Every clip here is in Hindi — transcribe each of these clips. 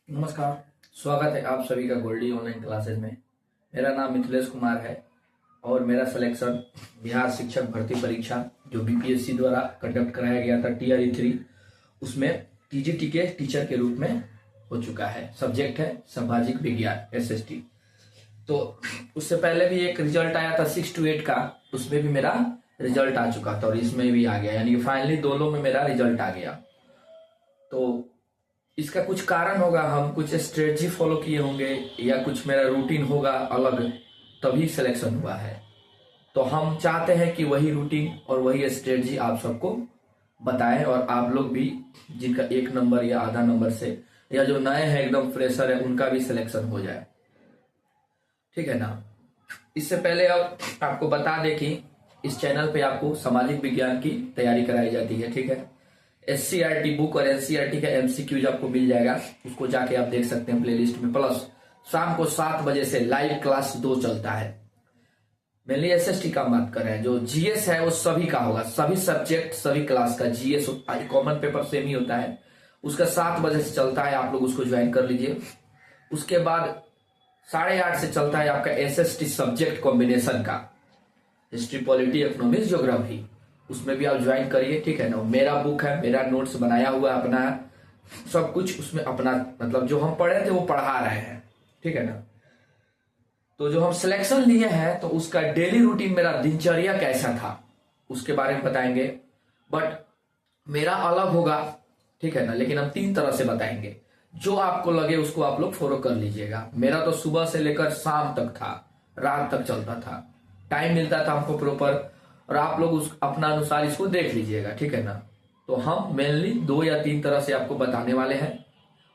नमस्कार। स्वागत है आप सभी का गोल्डी ऑनलाइन क्लासेज में। मेरा नाम मिथिलेश कुमार है और मेरा सिलेक्शन बिहार शिक्षक भर्ती परीक्षा जो बीपीएससी द्वारा कंडक्ट कराया गया था TRE 3 उसमें टीजीटी के टीचर के रूप में हो चुका है। सब्जेक्ट है सामाजिक विज्ञान SST। तो उससे पहले भी एक रिजल्ट आया था 6 to 8 का, उसमें भी मेरा रिजल्ट आ चुका था और इसमें भी आ गया, यानी कि फाइनली दोनों में मेरा रिजल्ट आ गया। तो इसका कुछ कारण होगा, हम कुछ स्ट्रेटजी फॉलो किए होंगे या कुछ मेरा रूटीन होगा अलग, तभी सिलेक्शन हुआ है। तो हम चाहते हैं कि वही रूटीन और वही स्ट्रेटजी आप सबको बताएं और आप लोग भी जिनका 1 नंबर या आधा नंबर से या जो नए हैं एकदम फ्रेशर है उनका भी सिलेक्शन हो जाए, ठीक है ना। इससे पहले अब आपको बता दें कि इस चैनल पे आपको सामाजिक विज्ञान की तैयारी कराई जाती है, ठीक है। SCRT बुक और NCERT का MCQs आपको मिल जाएगा, उसको जाके आप देख सकते हैं प्लेलिस्ट में। प्लस शाम को 7 बजे से लाइव क्लास 2 चलता है। मेनली SST का बात कर रहे हैं, जो GS है वो सभी का होगा, सभी सब्जेक्ट सभी क्लास का GS कॉमन पेपर सेम ही होता है, उसका 7 बजे से चलता है। आप लोग उसको ज्वाइन कर लीजिए। उसके बाद 8:30 से चलता है आपका SST सब्जेक्ट कॉम्बिनेशन का, हिस्ट्री, पॉलिटी, इकोनॉमिक्स, ज्योग्राफी, उसमें भी आप ज्वाइन करिए, ठीक है ना। मेरा बुक है, मेरा नोट्स बनाया हुआ अपना, सब कुछ उसमें अपना, मतलब जो हम पढ़े थे वो पढ़ा रहे हैं, ठीक है ना। तो जो हम सिलेक्शन लिए हैं तो उसका डेली रूटीन, मेरा दिनचर्या कैसा था उसके बारे में बताएंगे, बट मेरा अलग होगा, ठीक है ना। लेकिन हम 3 तरह से बताएंगे, जो आपको लगे उसको आप लोग फॉलो कर लीजिएगा। मेरा तो सुबह से लेकर शाम तक था, रात तक चलता था, टाइम मिलता था हमको प्रॉपर, और आप लोग उस अपना अनुसार इसको देख लीजिएगा, ठीक है ना। तो हम मेनली 2 या 3 तरह से आपको बताने वाले हैं,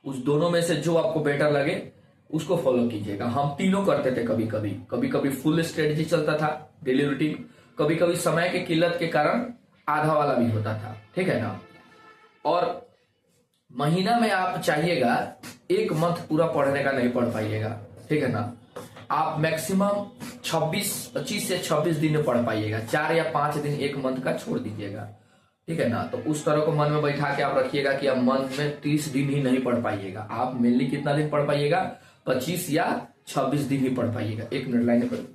उस दोनों में से जो आपको बेटर लगे उसको फॉलो कीजिएगा। हम तीनों करते थे, कभी कभी फुल स्ट्रेटजी चलता था डेली रूटीन, कभी कभी समय के किल्लत के कारण आधा वाला भी होता था, ठीक है ना। और महीना में आप चाहिएगा 1 मंथ पूरा पढ़ने का नहीं पढ़ पाइएगा, ठीक है ना। आप मैक्सिमम 25 से 26 दिन में पढ़ पाइएगा, 4 या 5 दिन 1 मंथ का छोड़ दीजिएगा, ठीक है ना। तो उस तरह को मन में बैठा के आप रखिएगा कि आप मंथ में 30 दिन ही नहीं पढ़ पाइएगा। आप मेनली कितना दिन पढ़ पाइएगा, 25 या 26 दिन ही पढ़ पाइएगा। 1 मिनट लाइन पर,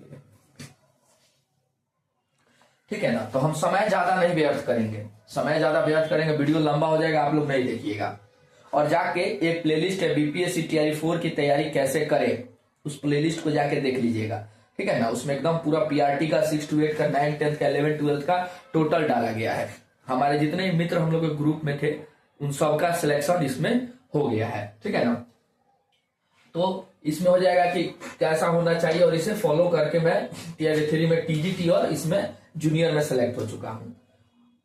ठीक है ना। तो हम समय ज्यादा नहीं व्यर्थ करेंगे, समय ज्यादा व्यर्थ करेंगे वीडियो लंबा हो जाएगा, आप लोग नहीं देखिएगा। और जाके एक प्लेलिस्ट है BPSC TRE 4 की तैयारी कैसे करें, उस प्लेलिस्ट को जाके देख लीजिएगा, ठीक है ना। उसमें एकदम पूरा PRT का 6 to 8 का, 9, 10 का, 11, 12 का टोटल डाला गया है। हमारे जितने मित्र हम लोग के ग्रुप में थे उन सबका सिलेक्शन इसमें हो गया है, ठीक है ना। तो इसमें हो जाएगा कि कैसा होना चाहिए, और इसे फॉलो करके मैं TRE 3 में TGT और इसमें जूनियर में सेलेक्ट हो चुका हूँ,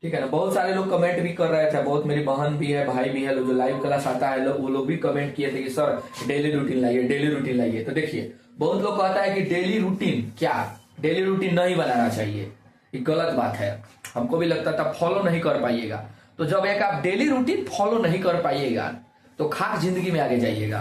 ठीक है ना। बहुत सारे लोग कमेंट भी कर रहे थे, बहुत मेरी बहन भी है, भाई भी है, जो लाइव क्लास आता है वो लोग भी कमेंट किए थे कि सर डेली रूटीन लाइए, डेली रूटीन लाइए। तो देखिए, बहुत लोग कहता है कि डेली रूटीन, क्या डेली रूटीन नहीं बनाना चाहिए, ये गलत बात है। हमको भी लगता था फॉलो नहीं कर पाइएगा। तो जब एक आप डेली रूटीन फॉलो नहीं कर पाइएगा तो खाक जिंदगी में आगे जाइएगा।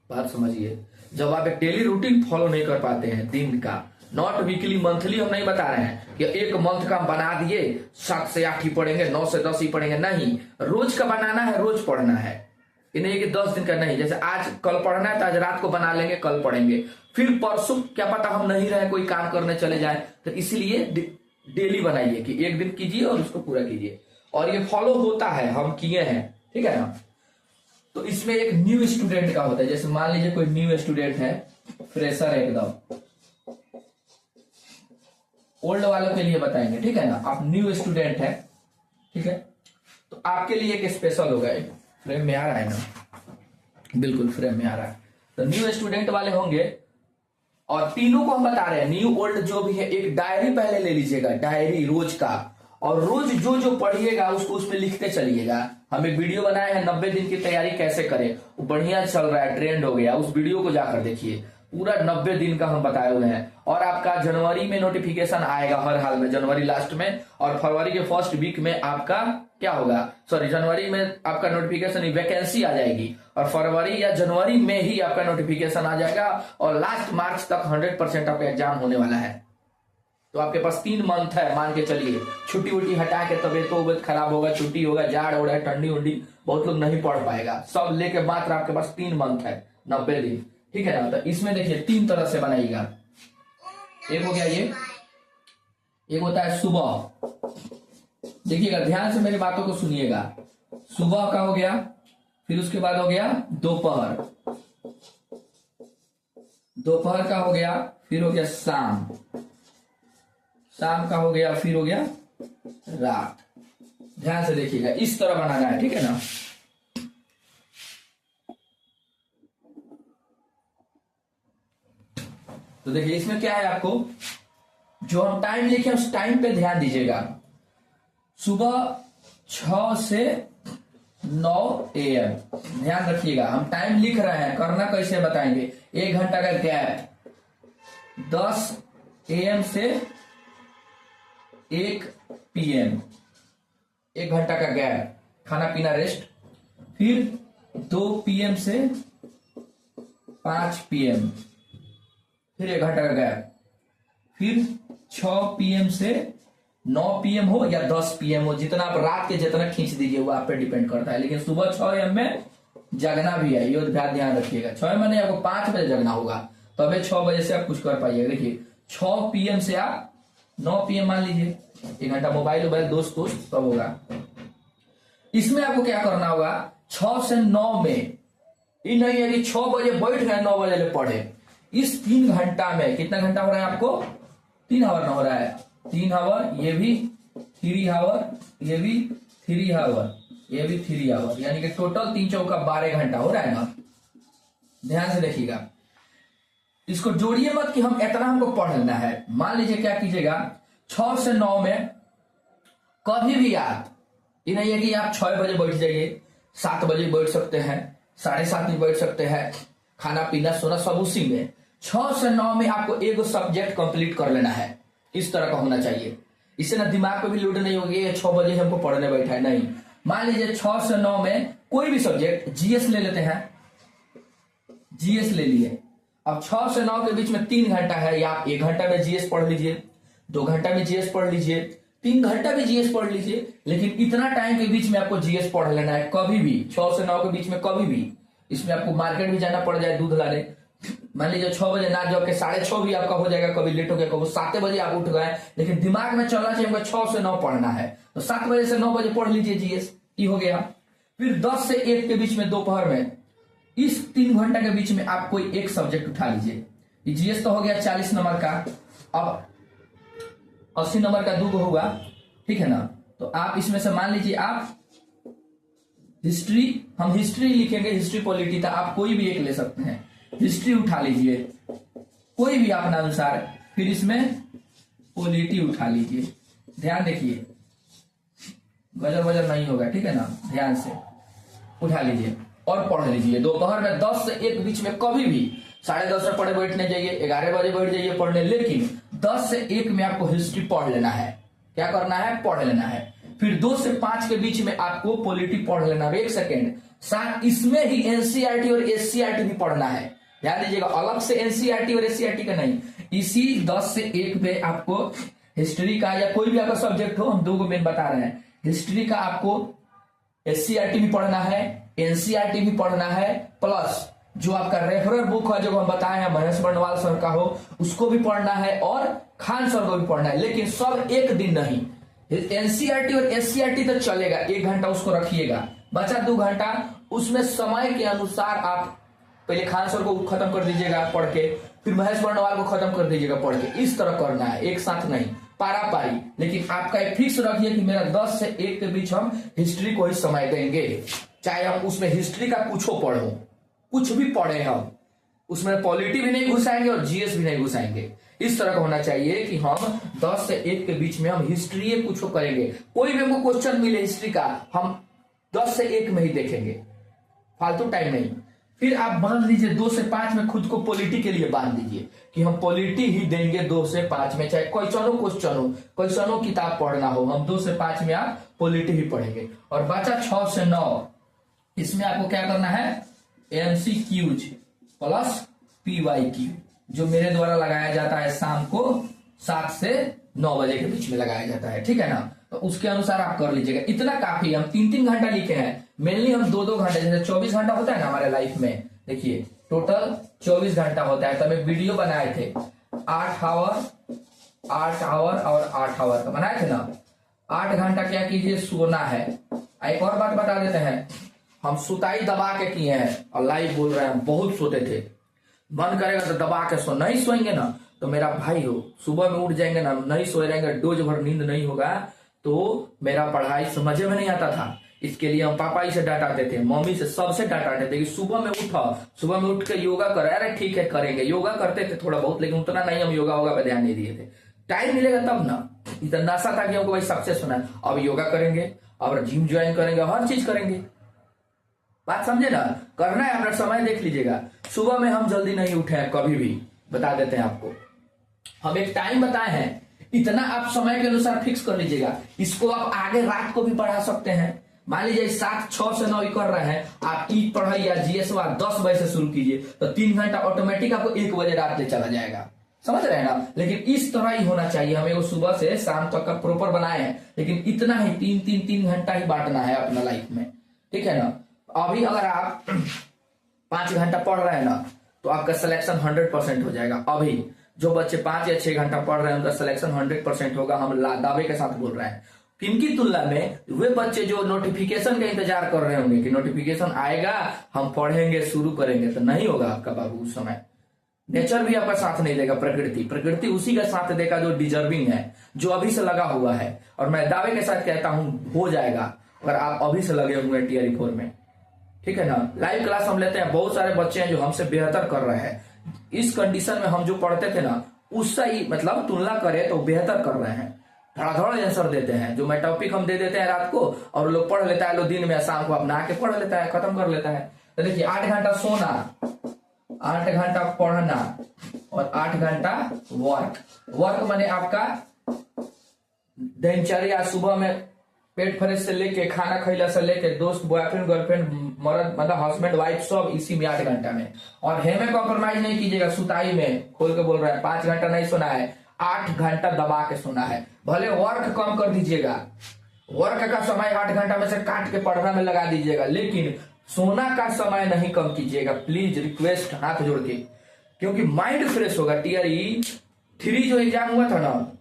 बात समझिए, जब आप एक डेली रूटीन फॉलो नहीं कर पाते हैं दिन का, नॉट वीकली, मंथली हम नहीं बता रहे हैं कि 1 मंथ का बना दिए, 7 से 8 ही पढ़ेंगे, 9 से 10 ही पढ़ेंगे, नहीं। रोज का बनाना है, रोज पढ़ना है, ये नहीं कि 10 दिन का नहीं। जैसे आज कल पढ़ना है तो आज रात को बना लेंगे, कल पढ़ेंगे, फिर परसों क्या पता हम नहीं रहे, कोई काम करने चले जाए, तो इसलिए डेली बनाइए कि 1 दिन कीजिए और उसको पूरा कीजिए। और ये फॉलो होता है, हम किए हैं, ठीक है ना। तो इसमें एक न्यू स्टूडेंट का होता है, जैसे मान लीजिए कोई न्यू स्टूडेंट है, फ्रेशर है एकदम, ओल्ड वालों के लिए बताएंगे, ठीक है ना। आप न्यू स्टूडेंट है, ठीक है, तो आपके लिए एक स्पेशल होगा। फ्रेम में आ रहा है ना, बिल्कुल फ्रेम में आ रहा है। तो न्यू स्टूडेंट वाले होंगे, और तीनों को हम बता रहे हैं, न्यू ओल्ड जो भी है, एक डायरी पहले ले लीजिएगा, डायरी रोज का, और रोज जो जो पढ़िएगा उसको उसमें लिखते चलिएगा। हम एक वीडियो बनाए हैं 90 दिन की तैयारी कैसे करें, वो बढ़िया चल रहा है, ट्रेंड हो गया, उस वीडियो को जाकर देखिए, पूरा 90 दिन का हम बताए हुए हैं। और आपका जनवरी में नोटिफिकेशन आएगा हर हाल में, जनवरी लास्ट में, और फरवरी के फर्स्ट वीक में आपका क्या होगा, सॉरी जनवरी में आपका नोटिफिकेशन वैकेंसी आ जाएगी, और फरवरी या जनवरी में ही आपका नोटिफिकेशन आ जाएगा, और लास्ट मार्च तक 100% आपका एग्जाम होने वाला है। तो आपके पास 3 मंथ है, मान के चलिए। छुट्टी उट्टी हटा के, तबियत खराब होगा, छुट्टी होगा, जाड़ हो रहा है, ठंडी उंडी, बहुत लोग नहीं पढ़ पाएगा, सब लेके मात्र आपके पास 3 मंथ है, 90 दिन, ठीक है ना। तो इसमें देखिए 3 तरह से बनाइएगा। एक हो गया ये, एक होता है सुबह, देखिएगा ध्यान से मेरी बातों को सुनिएगा। सुबह का हो गया, फिर उसके बाद हो गया दोपहर, दोपहर का हो गया, फिर हो गया शाम, शाम का हो गया, फिर हो गया रात। ध्यान से देखिएगा, इस तरह बनाना है, ठीक है ना। तो देखिए इसमें क्या है, आपको जो हम टाइम लिखे उस टाइम पे ध्यान दीजिएगा। सुबह 6 से 9 AM, ध्यान रखिएगा, हम टाइम लिख रहे हैं, करना कैसे बताएंगे। 1 घंटा का गैप, 10 AM से 1 PM, 1 घंटा का गैप, खाना पीना रेस्ट। फिर 2 PM से 5 PM, फिर 1 घंटा का गैप। फिर 6 PM से 9 PM हो या 10 PM हो, जितना आप रात के जितना खींच दीजिए वो आप पे डिपेंड करता है। लेकिन सुबह 6 AM में जगना भी है, ये ध्यान रखिएगा। 6 में नहीं, आपको 5 बजे जगना होगा, तबे 6 बजे से आप कुछ कर पाइएगा। देखिए 6 PM से आप 9 PM मान लीजिए, 1 घंटा मोबाइल दोस्त सब होगा। इसमें आपको क्या करना होगा, 6 से 9 में, ये नहीं है कि 6 बजे बैठ गए 9 बजे ले पढ़े। इस 3 घंटा में कितना घंटा हो रहा है आपको, 3 आवर ना हो रहा है, 3 आवर, ये भी 3 आवर, ये भी 3 आवर, ये भी 3 आवर, यानी कि टोटल 3 चौका 12 घंटा हो रहा है ना। ध्यान से देखिएगा, इसको जोड़िए मत कि हम इतना हमको पढ़ लेना है। मान लीजिए क्या कीजिएगा, 6 से 9 में कभी भी आप, ये नहीं है कि आप 6 बजे बैठ जाइए, 7 बजे बैठ सकते हैं, 7:30 में बैठ सकते हैं, खाना पीना सोना सब उसी में। 6 से 9 में आपको एक सब्जेक्ट कंप्लीट कर लेना है, इस तरह का होना चाहिए। इससे ना दिमाग पे भी लोड नहीं होगी 6 बजे हमको पढ़ने बैठा है, नहीं। मान लीजिए 6 से 9 में कोई भी सब्जेक्ट, जीएस ले लेते हैं, जीएस ले लिए। अब 6 से 9 के बीच में 3 घंटा है, या आप 1 घंटा में जीएस पढ़ लीजिए, 2 घंटा में जीएस पढ़ लीजिए, 3 घंटा भी जीएस पढ़ लीजिए। लेकिन इतना टाइम के बीच में आपको जीएस पढ़ लेना है, कभी भी 6 से 9 के बीच में कभी भी। इसमें आपको मार्केट भी जाना पड़ जाए दूध लाने, मान लीजिए 6 बजे ना जाओ के 6:30 भी आपका हो जाएगा, कभी लेट हो गया, कभी 7 बजे आप उठ गए, लेकिन दिमाग में चलना चाहिए हमको 6 से 9 पढ़ना है, तो 7 बजे से 9 बजे पढ़ लीजिए जीएस, ये हो गया। फिर 10 से 1 के बीच में दोपहर में, इस 3 घंटा के बीच में आप कोई एक सब्जेक्ट उठा लीजिए। जीएस तो हो गया 40 नंबर का, अब 80 नंबर का 2 होगा, ठीक है ना। तो आप इसमें से मान लीजिए आप हिस्ट्री, हम हिस्ट्री लिखेंगे, हिस्ट्री पॉलिटी था, आप कोई भी एक ले सकते हैं, हिस्ट्री उठा लीजिए कोई भी अपना अनुसार। फिर इसमें पॉलिटी उठा लीजिए, ध्यान देखिए गजर वजर नहीं होगा, ठीक है ना, ध्यान से उठा लीजिए और पढ़ लीजिए। दोपहर में 10 से 1 बीच में कभी भी 10:30 में पढ़े बैठने जाइए, 11 बजे बैठ जाइए पढ़ने, लेकिन 10 से 1 में आपको हिस्ट्री पढ़ लेना है। क्या करना है, पढ़ लेना है। फिर 2 से 5 के बीच में आपको पॉलिटी पढ़ लेना है। 1 सेकेंड, साथ इसमें ही एनसीईआरटी और एससीईआरटी भी पढ़ना है, ध्यान दीजिएगा, अलग से एनसीईआरटी और एससीईआरटी का नहीं। इसी 10 से 1 में आपको हिस्ट्री का या कोई भी आपका सब्जेक्ट हो, हम 2 मेन बता रहे हैं, हिस्ट्री का आपको एससीईआरटी भी पढ़ना है, एनसीईआरटी भी पढ़ना है, प्लस जो आपका रेफरर बुक है जो हम बताए हैं महेश बर्णवाल सर का हो उसको भी पढ़ना है, और खान सर को भी पढ़ना है। लेकिन सब एक दिन नहीं, एनसीईआरटी और एससीईआरटी तो चलेगा, 1 घंटा उसको रखिएगा, बचा 2 घंटा, उसमें समय के अनुसार आप पहले खान सर को खत्म कर दीजिएगा पढ़ के, फिर महेश बर्णवाल को खत्म कर दीजिएगा पढ़ के। इस तरह करना है, एक साथ नहीं, पारा पारी। लेकिन आपका एक फिक्स रखिए कि मेरा 10 से 1 के बीच हम हिस्ट्री को ही समय देंगे, चाहे हम उसमें हिस्ट्री का कुछो पढ़ो, कुछ भी पढ़े हम, उसमें पॉलिटी भी नहीं घुसाएंगे और जीएस भी नहीं घुसाएंगे। इस तरह का होना चाहिए कि हम 10 से 1 के बीच में हम हिस्ट्री कुछ करेंगे, कोई भी हमको क्वेश्चन मिले हिस्ट्री का हम 10 से 1 में ही देखेंगे, फालतू टाइम नहीं। फिर आप बांध लीजिए 2 से 5 में खुद को पॉलिटी के लिए बांध दीजिए कि हम पॉलिटी ही देंगे 2 से 5 में, चाहे क्वेश्चनों किताब पढ़ना हो, हम 2 से 5 में आप पॉलिटी ही पढ़ेंगे। और बचा 6 से 9, इसमें आपको क्या करना है, एमसीक्यूज प्लस पीवाईक्यू, जो मेरे द्वारा लगाया जाता है शाम को 7 से 9 बजे के बीच में लगाया जाता है, ठीक है ना। तो उसके अनुसार आप कर लीजिएगा, इतना काफी। हम 3-3 घंटा लिखे हैं, मेनली हम 2-2 घंटे, जैसे 24 घंटा होता है ना हमारे लाइफ में, देखिए टोटल 24 घंटा होता है। तो हम एक वीडियो बनाए थे 8 आवर और 8 आवर का बनाए थे ना। 8 घंटा क्या कीजिए, सोना है। एक और बात बता देते हैं, हम सुताई दबा के किए हैं और लाइव बोल रहे हैं, बहुत सोते थे। मन करेगा तो दबा के सो, नहीं सोएंगे ना तो मेरा भाई हो, सुबह में उठ जाएंगे ना, नहीं सोए रहेंगे, डोज भर नींद नहीं होगा तो मेरा पढ़ाई समझ में नहीं आता था। इसके लिए हम पापा ही से डांटाते थे, मम्मी से, सबसे डांटाते थे कि सुबह में उठो, सुबह में उठ के योगा करो। अरे ठीक है करेंगे, योगा करते थे थोड़ा बहुत, लेकिन उतना नहीं, हम योगा वोगा पे ध्यान नहीं दिए थे। टाइम मिलेगा तब ना, इतना नशा था कि हमको भाई सक्सेस होना है। अब योगा करेंगे, अब जिम ज्वाइन करेंगे, हर चीज करेंगे। बात समझे ना, करना है अपना समय देख लीजिएगा। सुबह में हम जल्दी नहीं उठे हैं कभी भी, बता देते हैं आपको। हम एक टाइम बताए हैं, इतना आप समय के अनुसार फिक्स कर लीजिएगा। इसको आप आगे रात को भी पढ़ा सकते हैं। मान लीजिए 7-6 से 9 कर रहे हैं आप, ई पढ़ाई या जीएस 10 बजे से शुरू कीजिए तो 3 घंटा ऑटोमेटिक आपको 1 बजे रात ले चला जाएगा, समझ रहे हैं ना। लेकिन इस तरह ही होना चाहिए, हमें वो सुबह से शाम तक का प्रॉपर बनाए हैं, लेकिन इतना ही 3 घंटा ही बांटना है अपना लाइफ में, ठीक है ना। अभी अगर आप 5 घंटा पढ़ रहे हैं ना तो आपका सिलेक्शन 100% हो जाएगा। अभी जो बच्चे 5 या 6 घंटा पढ़ रहे हैं उनका सिलेक्शन 100% होगा, हम दावे के साथ बोल रहे हैं। इनकी तुलना में वे बच्चे जो नोटिफिकेशन का इंतजार कर रहे होंगे कि नोटिफिकेशन आएगा हम पढ़ेंगे शुरू करेंगे, तो नहीं होगा आपका बाबू उस समय। नेचर भी आपका साथ नहीं देगा, प्रकृति उसी का साथ देगा जो डिजर्विंग है, जो अभी से लगा हुआ है। और मैं दावे के साथ कहता हूं हो जाएगा अगर आप अभी से लगे हुए हैं टीआरई 4 में, ठीक है ना। लाइव क्लास हम लेते हैं, बहुत सारे बच्चे हैं जो हमसे बेहतर कर रहे हैं। इस कंडीशन में हम जो पढ़ते थे ना उससे ही मतलब तुलना करें तो बेहतर कर रहे हैं, धड़ाधड़ आंसर देते हैं। जो मैं टॉपिक हम दे देते हैं रात को और लोग पढ़ लेता है, लोग दिन में शाम को अपना आके पढ़ लेता है, खत्म कर लेता है। तो देखिए 8 घंटा सोना, 8 घंटा पढ़ना और 8 घंटा वर्क माने आपका दिनचर्या। सुबह में पेट फ्रेश से लेके, खाना खैला से लेके, दोस्त, बॉयफ्रेंड, गर्लफ्रेंड, मर्द मतलब हस्बैंड वाइफ, सब इसी में 8 घंटा में। और हेमे कॉम्प्रोमाइज नहीं कीजिएगा, सुताई में खोल के बोल रहा है 5 घंटा नहीं सोना है, 8 घंटा दबा के सोना है। भले वर्क कम कर दीजिएगा, वर्क का समय 8 घंटा में से काट के पढ़ना में लगा दीजिएगा, लेकिन सोना का समय नहीं कम कीजिएगा, प्लीज रिक्वेस्ट हाथ जोड़ के, क्योंकि माइंड फ्रेश होगा। टीआरई 3 जो एग्जाम हुआ था ना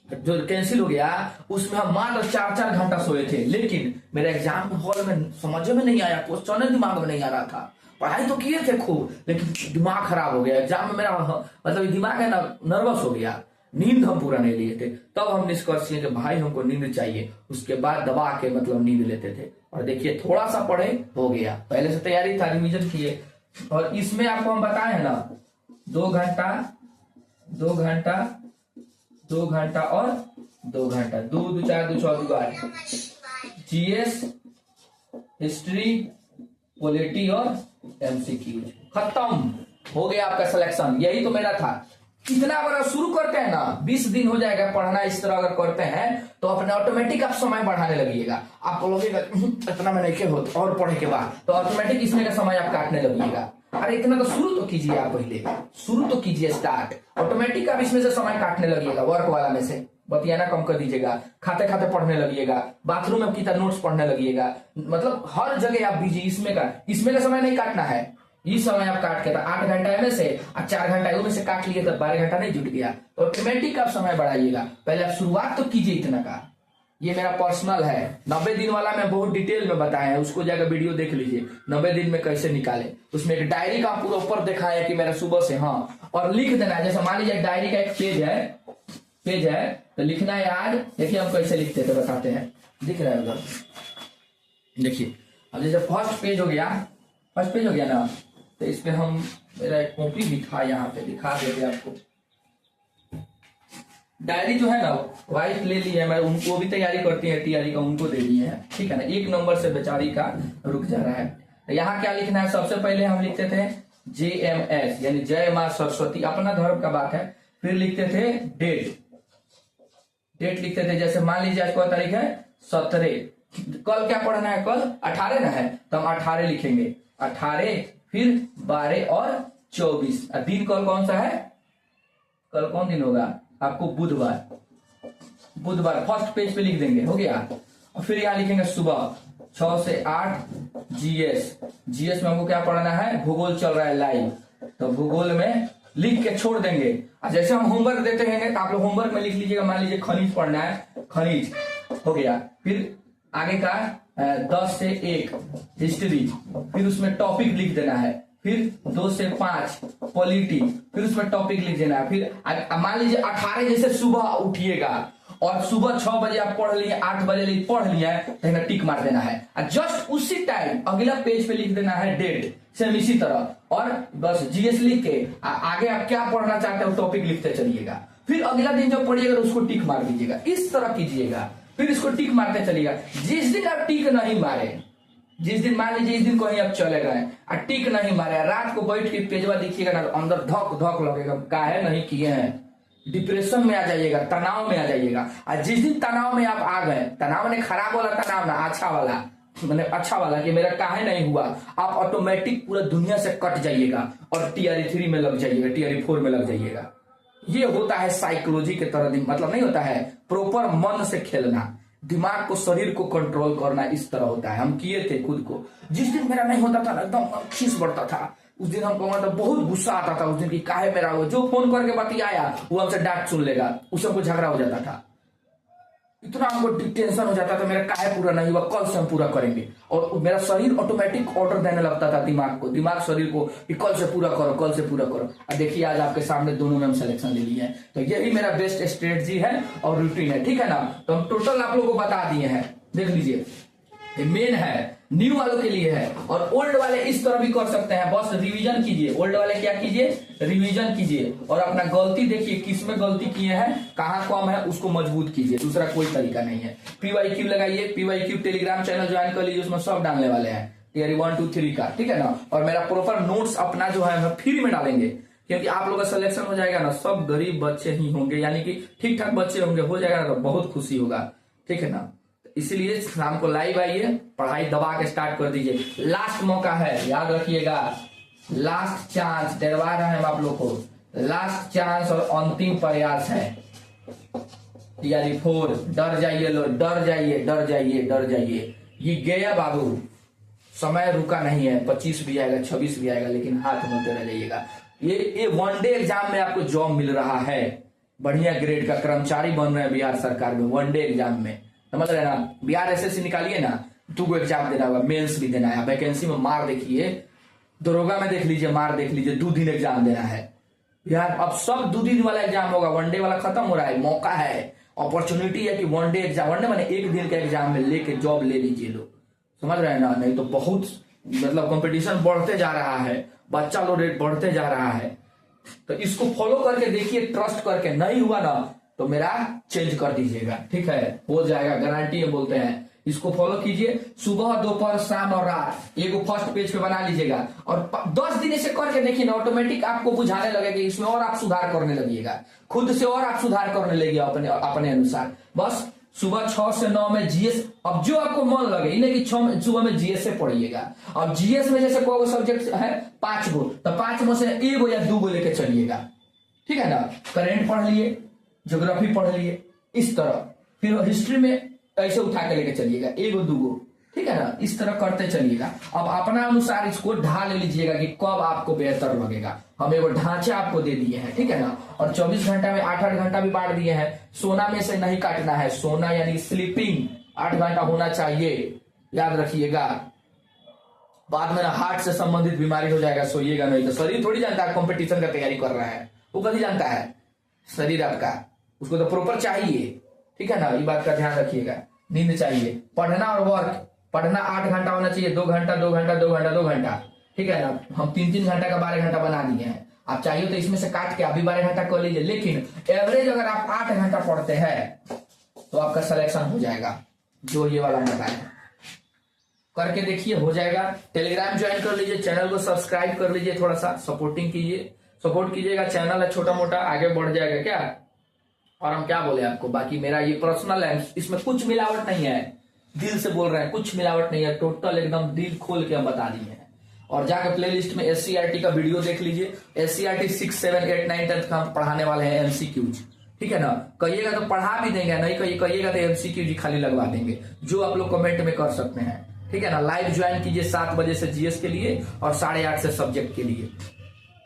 जो कैंसिल हो गया, उसमें हम मात्र 4-4 घंटा सोए थे, लेकिन मेरे एग्जाम हॉल में समझ में नहीं आया, क्वेश्चन दिमाग में नहीं आ रहा था। पढ़ाई तो किए थे खूब, लेकिन दिमाग खराब हो गया एग्जाम में मेरा, मतलब दिमाग है ना नर्वस हो गया, नींद हम पूरा नहीं लिए थे। तब हम निष्कर्ष किए कि भाई हमको नींद चाहिए, उसके बाद दबा के मतलब नींद लेते थे। और देखिए थोड़ा सा पढ़े हो गया, पहले से तैयारी था, रिविजन किए। और इसमें आपको हम बताए हैं ना 2 घंटा और 2 घंटा, 2-4-2-6-8 जीएस, हिस्ट्री, पॉलिटी और एमसीक्यू, खत्म हो गया आपका सिलेक्शन। यही तो मेरा था। इतना अगर शुरू करते हैं ना 20 दिन हो जाएगा पढ़ना, इस तरह अगर करते हैं तो अपने ऑटोमेटिक आप समय बढ़ाने लगिएगा। आप बोलोगे इतना में नहीं हो और पढ़े के बाद तो ऑटोमेटिक इसमें का समय आप काटने लगिएगा। अरे इतना तो शुरू तो कीजिए, आप पहले शुरू तो कीजिए स्टार्ट, ऑटोमेटिक आप इसमें से समय काटने लगिएगा। वर्क वाला में से बतियाना कम कर दीजिएगा, खाते खाते पढ़ने लगिएगा, बाथरूम में कितना नोट्स पढ़ने लगिएगा, मतलब हर जगह आप बिजी। इसमें का समय नहीं काटना है, ये समय आप काट के 8 घंटा में से और 4 घंटा में से काट लिए तो 12 घंटा नहीं जुट गया, तो ऑटोमेटिक आप समय बढ़ाइएगा। पहले आप शुरुआत तो कीजिए इतना का। ये मेरा पर्सनल है, 90 दिन वाला मैं बहुत डिटेल में बताया है, उसको जाकर वीडियो देख लीजिए 90 दिन में कैसे निकाले। उसमें एक डायरी का पूरा ऊपर देखा है कि मेरा सुबह से, हाँ, और लिख देना है। जैसे मान लीजिए डायरी का एक पेज है तो लिखना है आज। देखिए हम कैसे लिखते थे बताते हैं, दिख रहा है उधर, देखिए। अब जैसे फर्स्ट पेज हो गया ना, तो इसमें हम, मेरा एक कॉपी भी था यहाँ पे, दिखा देते आपको। डायरी जो है ना वाइफ ले ली है, मैं उनको भी तैयारी करती है टीआरई का, उनको दे दिए हैं, ठीक है ना। 1 नंबर से बेचारी का रुक जा रहा है। तो यहाँ क्या लिखना है, सबसे पहले हम लिखते थे JMS यानी जय मां सरस्वती, अपना धर्म का बात है। फिर लिखते थे डेट लिखते थे, जैसे मान लीजिए आज कौन तारीख है 17, कल क्या पढ़ना है, कल 18 ना है, तो हम 18 लिखेंगे, 18, फिर 12 और 24। दिन कल कौन सा है, कल कौन दिन होगा आपको, बुधवार, बुधवार फर्स्ट पेज पे लिख देंगे, हो गया। और फिर यहाँ लिखेंगे सुबह 6 से 8 जीएस। जीएस में हमको क्या पढ़ना है, भूगोल चल रहा है लाइव, तो भूगोल में लिख के छोड़ देंगे। और जैसे हम होमवर्क देते हैं तो आप लोग होमवर्क में लिख लीजिएगा, मान लीजिए खनिज पढ़ना है, खनिज हो गया। फिर आगे का 10 से 1 हिस्ट्री, फिर उसमें टॉपिक लिख देना है। फिर 2 से 5 पॉलिटी, फिर उसमें टॉपिक लिख देना है। फिर मान लीजिए 18 जैसे सुबह उठिएगा और सुबह 6 बजे आप पढ़ लिए, 8 बजे पढ़ लिया है, तो टिक मार देना है। और जस्ट उसी टाइम अगला पेज पे लिख देना है डेट, सेम इसी तरह। और बस जीएस लिख के आगे आप क्या पढ़ना चाहते हो टॉपिक लिखते चलिएगा। फिर अगला दिन जब पढ़िएगा उसको टिक मार दीजिएगा, इस तरह कीजिएगा। फिर इसको टिक मारते चलिएगा। जिस दिन आप टिक नहीं मारे, जिस दिन मान लीजिए इस दिन कहीं आप चले गए और टिक नहीं मारे, रात को बैठ के पेजवा देखिएगा ना, अंदर धक धक लगेगा, काहे नहीं किए हैं, डिप्रेशन में आ जाइएगा, तनाव में आ जाइएगा। और जिस दिन तनाव में आप आ गए, तनाव ने खराब वाला तनाव ना, अच्छा वाला, मैंने अच्छा वाला कि मेरा काहे नहीं हुआ, आप ऑटोमेटिक पूरा दुनिया से कट जाइएगा और टीआरई 3 में लग जाइएगा, टीआरई 4 में लग जाइएगा। ये होता है साइकोलॉजी के तरह, मतलब नहीं होता है, प्रॉपर मन से खेलना, दिमाग को, शरीर को कंट्रोल करना, इस तरह होता है। हम किए थे खुद को। जिस दिन मेरा नहीं होता था एकदम खीस बढ़ता था, उस दिन हमको मतलब बहुत गुस्सा आता था उस दिन की, काहे मेरा हो, जो फोन करके बतियाया वो हमसे डांट सुन लेगा, उससे हमको झगड़ा हो जाता था, इतना हमको टेंशन हो जाता था, मेरा काहे पूरा नहीं हुआ, कल से हम पूरा करेंगे। और मेरा शरीर ऑटोमेटिक ऑर्डर देने लगता था दिमाग को, दिमाग शरीर को कि कल से पूरा करो, कल से पूरा करो। और देखिए आज आपके सामने दोनों में हम सिलेक्शन ले लिए हैं। तो यही मेरा बेस्ट स्ट्रेटजी है और रूटीन है, ठीक है ना। तो हम टोटल आप लोगों को बता दिए हैं, देख लीजिए। ये मेन है, न्यू वालों के लिए है, और ओल्ड वाले इस तरह भी कर सकते हैं, बस रिवीजन कीजिए। ओल्ड वाले क्या कीजिए, रिवीजन कीजिए और अपना गलती देखिए, किस में गलती किए हैं, कहां कम है, उसको मजबूत कीजिए। दूसरा कोई तरीका नहीं है। PYQ लगाइए, PYQ टेलीग्राम चैनल ज्वाइन कर लीजिए, उसमें सब डालने वाले हैं, टीआरई 1 2 3 का, ठीक है ना। और मेरा प्रॉपर नोट्स अपना जो है हम फ्री में डालेंगे, क्योंकि आप लोगों का सिलेक्शन हो जाएगा ना, सब गरीब बच्चे ही होंगे, यानी कि ठीक ठाक बच्चे होंगे, हो जाएगा ना तो बहुत खुशी होगा, ठीक है ना। इसीलिए शाम को लाइव आइए, पढ़ाई दबा के स्टार्ट कर दीजिए। लास्ट मौका है, याद रखिएगा, लास्ट चांस, डरवा रहे हैं हम आप लोग को, लास्ट चांस और अंतिम प्रयास है। टीआरई 4, डर जाइए लोग, डर जाइए, डर जाइए, डर जाइए। ये गया बाबू, समय रुका नहीं है, 25 भी आएगा, 26 भी आएगा, लेकिन हाथ मलते रह जाइएगा। ये 1 डे एग्जाम में आपको जॉब मिल रहा है, बढ़िया ग्रेड का कर्मचारी बन रहे हैं बिहार सरकार में, 1 डे एग्जाम में, समझ रहे ना। बिहार एसएससी निकालिए ना, 2 एग्जाम देना होगा, मेंस भी देना है, वैकेंसी में मार देखिए, दरोगा में देख लीजिए, मार देख लीजिए, 2 दिन एग्जाम देना है बिहार। अब सब 2 दिन वाला एग्जाम होगा, 1 डे वाला खत्म हो रहा है, मौका है, अपॉर्चुनिटी है कि 1 डे एग्जाम, 1 डे मैंने 1 दिन का एग्जाम में लेके जॉब ले लीजिए लोग, समझ रहे हैं ना। नहीं तो बहुत मतलब कंपटीशन बढ़ते जा रहा है, बच्चा लोग रेट बढ़ते जा रहा है। तो इसको फॉलो करके देखिए, ट्रस्ट करके, नहीं हुआ ना तो मेरा चेंज कर दीजिएगा, ठीक है, हो जाएगा, गारंटी है, बोलते हैं। इसको फॉलो कीजिए, सुबह, दोपहर, शाम और रात, एगो फर्स्ट पेज पे बना लीजिएगा और 10 दिन ऐसे करके देखिए ना, ऑटोमेटिक आपको बुझाने लगेगा, इसमें और आप सुधार करने लगिएगा, खुद से और आप सुधार करने लगिएगा अपने अनुसार। बस सुबह 6 से 9 में जीएस, अब जो आपको मन लगे, इन्हें कि सुबह में जीएस से पढ़िएगा। अब जीएस में जैसे कोई सब्जेक्ट है 5 गो, तो 5 में से 1 या 2 गो लेके चलिएगा, ठीक है ना। करेंट पढ़ लिए, ज्योग्राफी पढ़ लिए, इस तरह। फिर हिस्ट्री में ऐसे उठा के लेके चलिएगा, 1 2 गो, ठीक है ना, इस तरह करते चलिएगा। अब अपना अनुसार इसको ढाल लीजिएगा कि कब आपको बेहतर लगेगा। हम एगो ढांचे आपको दे दिए हैं, ठीक है ना। और 24 घंटा में 8-8 घंटा भी बांट दिए हैं। सोना में से नहीं काटना है, सोना यानी स्लीपिंग 8 घंटा होना चाहिए, याद रखिएगा। बाद में ना हार्ट से संबंधित बीमारी हो जाएगा, सोइएगा नहीं तो। शरीर थोड़ी जानता है कंपटीशन का तैयारी कर रहा है, वो कभी जानता है शरीर आपका, उसको तो प्रॉपर चाहिए, ठीक है ना। ये बात का ध्यान रखिएगा। नींद चाहिए, पढ़ना और वर्क, पढ़ना 8 घंटा होना चाहिए, 2 घंटा 2 घंटा 2 घंटा 2 घंटा, ठीक है ना। हम 3-3 घंटा का 12 घंटा बना दिए हैं। आप चाहिए तो इसमें से काट के अभी 12 घंटा कर लीजिए, लेकिन एवरेज अगर आप 8 घंटा पढ़ते हैं तो आपका सिलेक्शन हो जाएगा, जो ये वाला बताया। करके देखिए, हो जाएगा। टेलीग्राम ज्वाइन कर लीजिए, चैनल को सब्सक्राइब कर लीजिए, थोड़ा सा सपोर्टिंग कीजिए, सपोर्ट कीजिएगा। चैनल है छोटा मोटा, आगे बढ़ जाएगा क्या। और हम क्या बोले आपको, बाकी मेरा ये पर्सनल है, इसमें कुछ मिलावट नहीं है, दिल से बोल रहे हैं, कुछ मिलावट नहीं है, टोटल एकदम दिल खोल के हम बता दिए हैं। और जाकर प्लेलिस्ट में SCRT का वीडियो देख लीजिए। SCRT 6, 7, 8, 9, 10 का हम पढ़ाने वाले हैं, MCQs, ठीक है ना। कहिएगा तो पढ़ा भी देंगे, नहीं कहिएगा तो एमसीक्यू जी खाली लगवा देंगे, जो आप लोग कमेंट में कर सकते हैं। ठीक है ना। लाइव ज्वाइन कीजिए 7 बजे से जीएस के लिए और 8:30 से सब्जेक्ट के लिए।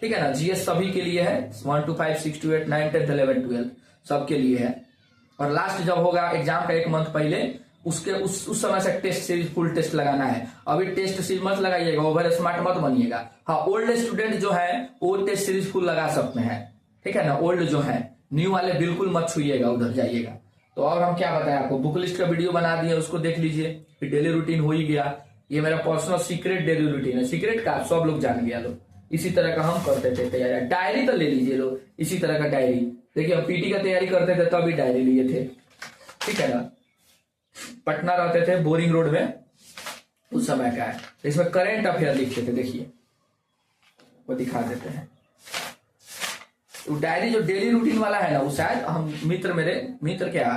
ठीक है ना। जीएस सभी के लिए है, 1 to 5, 6 to 8, 9, 10, 11, 12 सबके लिए है। और लास्ट जब होगा एग्जाम का 1 मंथ पहले, उसके उस समय से टेस्ट सीरीज फुल टेस्ट लगाना है। अभी टेस्ट सीरीज मत लगाइएगा, ओवर स्मार्ट मत बनिएगा। हाँ, ओल्ड स्टूडेंट जो है वो टेस्ट सीरीज फुल लगा सकते हैं। ठीक है ना। ओल्ड जो है, न्यू वाले बिल्कुल मत छुइएगा, उधर जाइएगा। तो और हम क्या बताएं आपको, बुक लिस्ट का वीडियो बना दिए, उसको देख लीजिए। फिर डेली रूटीन हो ही गया, ये मेरा पर्सनल सीक्रेट डेली रूटीन है। सीक्रेट का सब लोग जान गया लोग। इसी तरह का हम करते थे तैयारी। डायरी तो ले लीजिए लोग, इसी तरह का डायरी। देखिए हम पीटी का तैयारी करते थे तभी डायरी लिए थे। ठीक है ना। पटना रहते थे, बोरिंग रोड में, उस समय का है। इसमें करेंट अफेयर लिखते थे, देखिए वो दिखा देते हैं। तो डायरी जो डेली रूटीन वाला है ना, वो शायद हम मेरे मित्र क्या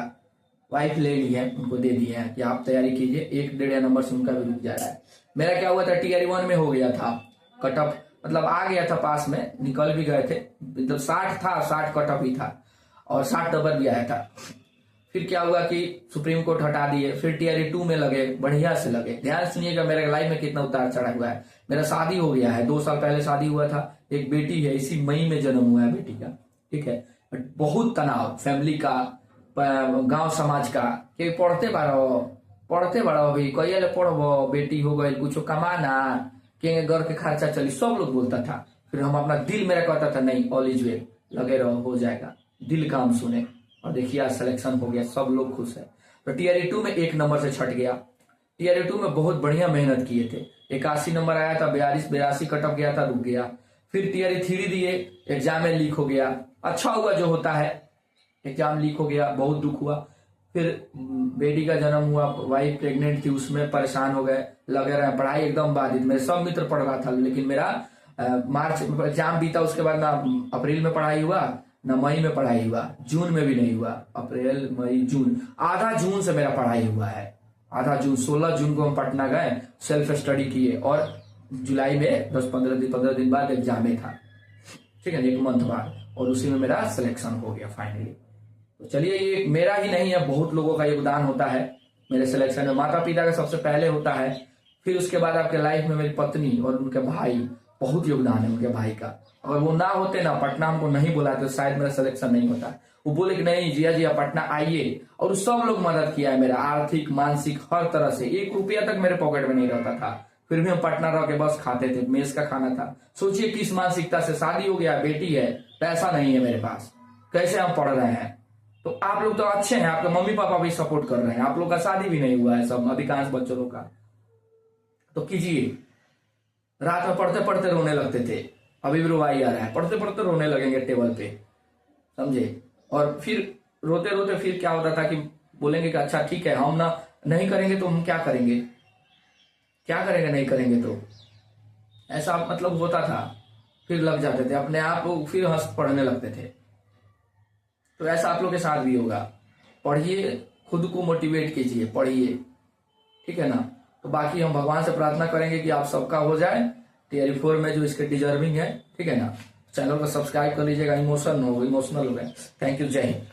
वाइफ ले ली है, उनको दे दिए हैं कि आप तैयारी कीजिए। 1-1.5 नंबर से उनका भी रुक जा रहा है। मेरा क्या हुआ था, टीआरई 1 में हो गया था कट ऑफ, मतलब आ गया था पास में, निकल भी गए थे। मतलब 60 था, 60 कट ऑफ ही था और 60 नंबर भी आया था। फिर क्या हुआ कि सुप्रीम कोर्ट हटा दिए, फिर टीआरई 2 में लगे, बढ़िया से लगे। ध्यान सुनिएगा, मेरे लाइफ में कितना उतार चढ़ा हुआ है। मेरा शादी हो गया है, 2 साल पहले शादी हुआ था, एक बेटी है, इसी मई में जन्म हुआ है बेटी का। ठीक है। बहुत तनाव फैमिली का, गांव समाज का, कि पढ़ते बारो भी कहिए पढ़बो, बेटी हो गई, कुछ कमाना के घर के खर्चा चली, सब लोग बोलता था। फिर हम अपना दिल मेरा कहता था नहीं, ऑल इज वेल, लगे रहो, हो जाएगा, दिल काम सुने। और देखिए आज सिलेक्शन हो गया, सब लोग खुश है। तो टीआरई 2 में 1 नंबर से छट गया। टीआरई 2 में बहुत बढ़िया मेहनत किए थे, 81 नंबर आया था, 82 कट ऑफ गया था, रुक गया। फिर टीआरई 3 दिए, एग्जाम में लीक हो गया। अच्छा हुआ जो होता है, एग्जाम लीक हो गया, बहुत दुख हुआ। फिर बेटी का जन्म हुआ, वाइफ प्रेग्नेंट थी, उसमें परेशान हो गए, लगे रहे, पढ़ाई एकदम बाधित। मेरे सब मित्र पढ़ रहा था, लेकिन मेरा मार्च एग्जाम बीता, उसके बाद ना अप्रैल में पढ़ाई हुआ, ना मई में पढ़ाई हुआ, जून में भी नहीं हुआ। अप्रैल, मई, जून, आधा जून से मेरा पढ़ाई हुआ है। आधा जून, 16 जून को हम पटना गए, सेल्फ स्टडी किए और जुलाई में 10-15 दिन बाद एग्जाम में था। ठीक है, 1 मंथ बाद, और उसी में मेरा सिलेक्शन हो गया फाइनली। तो चलिए, ये मेरा ही नहीं है, बहुत लोगों का योगदान होता है मेरे सिलेक्शन में। माता पिता का सबसे पहले होता है, फिर उसके बाद आपके लाइफ में मेरी पत्नी और उनके भाई, बहुत योगदान है उनके भाई का। अगर वो ना होते ना, पटना हमको नहीं बुलाते, तो शायद मेरा सिलेक्शन नहीं होता। वो बोले कि नहीं जिया पटना आइए, और सब लोग मदद किया है मेरा, आर्थिक, मानसिक, हर तरह से। 1 रुपया तक मेरे पॉकेट में नहीं रहता था, फिर भी हम पटना रह के बस खाते थे, मेस का खाना था। सोचिए किस मानसिकता से, शादी हो गया, बेटी है, पैसा नहीं है मेरे पास, कैसे हम पढ़ रहे हैं। तो आप लोग तो अच्छे हैं, आपके मम्मी पापा भी सपोर्ट कर रहे हैं, आप लोग का शादी भी नहीं हुआ है, सब अधिकांश बच्चों लोग का। तो कीजिए, रात में पढ़ते पढ़ते रोने लगते थे, अभी भी रुवाई आ रहा है, पढ़ते पढ़ते रोने लगेंगे टेबल पे, समझे। और फिर रोते रोते फिर क्या होता था कि बोलेंगे कि अच्छा ठीक है, हम ना नहीं करेंगे तो हम क्या करेंगे, क्या करेंगे नहीं करेंगे तो, ऐसा मतलब होता था। फिर लग जाते थे अपने आप, फिर हंस पढ़ने लगते थे। तो ऐसा आप लोग के साथ भी होगा। पढ़िए, खुद को मोटिवेट कीजिए, पढ़िए, ठीक है ना। तो बाकी हम भगवान से प्रार्थना करेंगे कि आप सबका हो जाए टीआरई 4 में जो इसके डिजर्विंग है, ठीक है ना। चैनल को सब्सक्राइब कर लीजिएगा, इमोशनल हो गए। थैंक यू, जय हिंद।